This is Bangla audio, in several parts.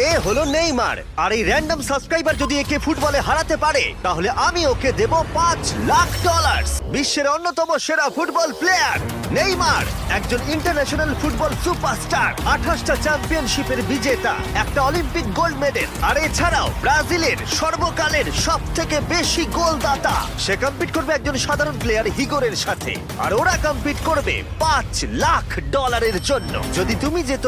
এ হলো নেইমার, আর এই র্যান্ডম সাবস্ক্রাইবার যদি একে ফুটবলে হারাতে পারে তাহলে আমি ওকে দেব $5 লাখ। বিশ্বের অন্যতম সেরা ফুটবল প্লেয়ার নেইমার একজন ইন্টারন্যাশনাল ফুটবল সুপারস্টার, 28টা চ্যাম্পিয়নশিপের বিজেতা, একটা অলিম্পিক গোল্ড মেডেল, আর এছাড়াও ব্রাজিলের সর্বকালের সব থেকে বেশি গোলদাতা। সে কম্পিট করবে একজন সাধারণ প্লেয়ার হিগোরের সাথে, আর ওরা কম্পিট করবে $5 লাখ জন্য। যদি তুমি যেত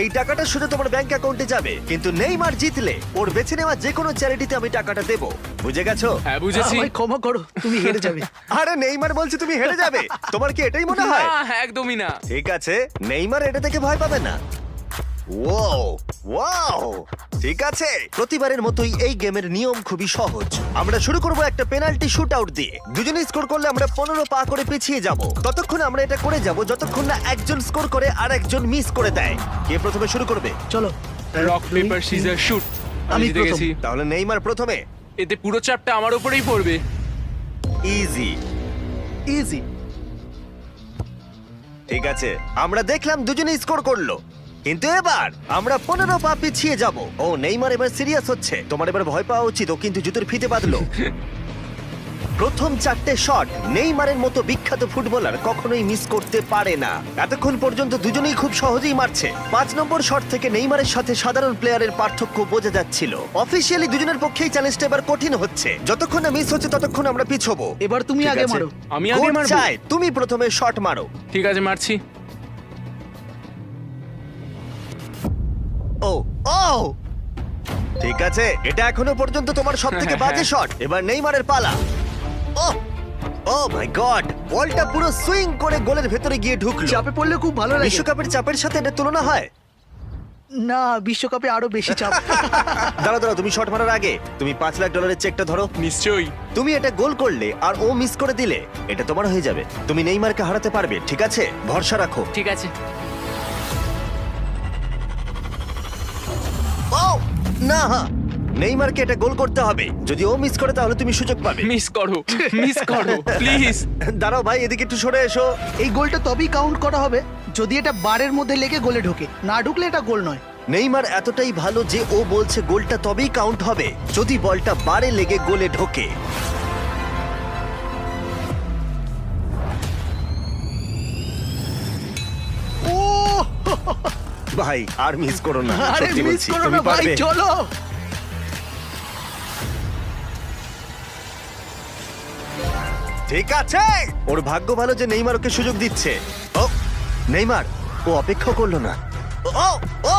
এই টাকাটা শুধু তোমার ব্যাংক অ্যাকাউন্টে যাবে, কিন্তু নেইমার জিতলে ওর বেছে নেওয়া যে কোনো চ্যারিটিতে আমি টাকাটা দেবো। বুঝে গেছো? হ্যাঁ বুঝেছি। আমায় ক্ষমা করো, তুমি হেরে যাবে। আরে নেইমার বলছে তুমি হেরে যাবে, তোমার কি এটাই মনে হয়? না, একদমই না। ঠিক আছে, নেইমার এটা থেকে ভয় পাবে না। ওয়াও ওয়াও, ঠিক আছে। প্রতিবারের মতোই এই গেমের নিয়ম খুবই সহজ। আমরা শুরু করব একটা পেনাল্টি শুট আউট দিয়ে। দুজনে স্কোর করলে আমরা 15 পা করে পিছিয়ে যাব। ততক্ষণ আমরা এটা করে যাব যতক্ষণ না একজন স্কোর করে আর একজন মিস করে দেয়। কে প্রথমে শুরু করবে? চলো রক পেপার সিজার শুট। আমি আমি জিতে প্রথম। গেছি। তাহলে নেইমার প্রথমে। এতে পুরো চাপটা আমার উপরেই পড়বে। ইজি। ইজি। ঠিক আছে, আমরা দেখলাম দুজনেই স্কোর করলো, কিন্তু এবার আমরা 15 পা পিছিয়ে যাব। ও নেইমার এবার সিরিয়াস হচ্ছে। তোমার এবার ভয় পাওয়া উচিত, ও কিন্তু জুতোর ফিতে বাঁধলো। প্রথম 4টে শট নেইমারের মতো বিখ্যাত ফুটবলার কখনোই মিস করতে পারে না। এতক্ষণ পর্যন্ত দুজনেই খুব সহজেই মারছে। 5 নম্বর শট থেকে নেইমারের সাথে সাধারণ প্লেয়ারের পার্থক্য বোঝা যাচ্ছিল। অফিসিয়ালি দুজনের পক্ষেই চ্যালেঞ্জটা এবার কঠিন হচ্ছে। যতক্ষণ না মিস হচ্ছে ততক্ষণ আমরা পিছবো। এবার তুমি ঠিক আগে আছে? মারো। আমি আগে কোচ মারবো। চায় তুমি প্রথমে শট মারো। ঠিক আছে, মারছি। ও ও, ঠিক আছে, এটা এখনো পর্যন্ত তোমার সবথেকে বাজে শট। এবার নেইমারের পালা। ও ও মাই গড, বলটা পুরো সুইং করে গোলের ভেতরে গিয়ে ঢুকলো। চাপে পড়লে খুব ভালো লাগে। বিশ্বকাপের চাপের সাথে এটা তুলনা হয়? না, বিশ্বকাপে আরো বেশি চাপ। দাঁড়াও দাঁড়াও, তুমি শট মারার আগে তুমি $5 লাখ চেকটা ধরো। নিশ্চয়ই। তুমি এটা গোল করলে আর ও মিস করে দিলে এটা তোমার হয়ে যাবে। তুমি নেইমারকে হারাতে পারবে, ঠিক আছে? ভরসা রাখো। ঠিক আছে। ও না, নেইমারকে এটা গোল করতে হবে। যদি ও মিস করে তাহলে তুমি সুযোগ পাবে। মিস করো, মিস করো প্লিজ। দাঁড়াও ভাই, এদিকে একটু সরে এসো। এই গোলটা তবেই কাউন্ট করা হবে যদি এটা বারের মধ্যে লেগে গোলে ঢোকে। না ঢুকলে এটা গোল নয়। নেইমার এতটাই ভালো যে ও বলছে গোলটা তবেই কাউন্ট হবে যদি বলটা বারে লেগে গোলে ঢোকে। ও ভাই আর মিস করো না, আরে সত্যি মিস বলছি, করো তুমি না ভাই, পারবে। চলো। ঠিক আছে, ওর ভাগ্য ভালো যে নেইমার ওকে সুযোগ দিচ্ছে। ও নেইমার, ও অপেক্ষা করলো না। ও ও